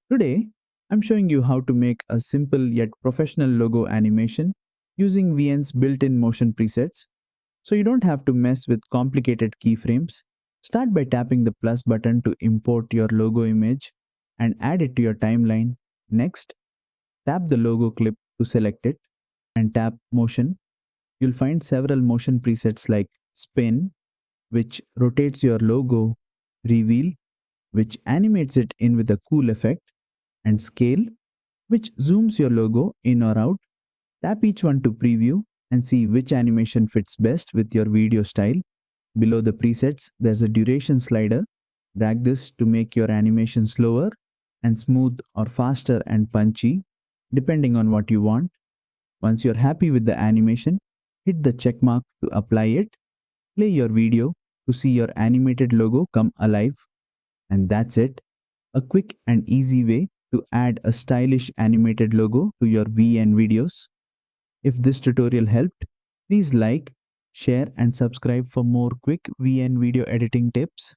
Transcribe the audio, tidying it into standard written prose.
Today, I'm showing you how to make a simple yet professional logo animation using VN's built-in motion presets, so you don't have to mess with complicated keyframes. Start by tapping the plus button to import your logo image and add it to your timeline. Next, tap the logo clip to select it and tap motion. You'll find several motion presets like spin, which rotates your logo, reveal, which animates it in with a cool effect, and scale, which zooms your logo in or out. Tap each one to preview and see which animation fits best with your video style. Below the presets, there's a duration slider. Drag this to make your animation slower and smooth or faster and punchy, depending on what you want. Once you're happy with the animation, hit the check mark to apply it. Play your video to see your animated logo come alive. And that's it. A quick and easy way to add a stylish animated logo to your VN videos. If this tutorial helped, please like, share and subscribe for more quick VN video editing tips.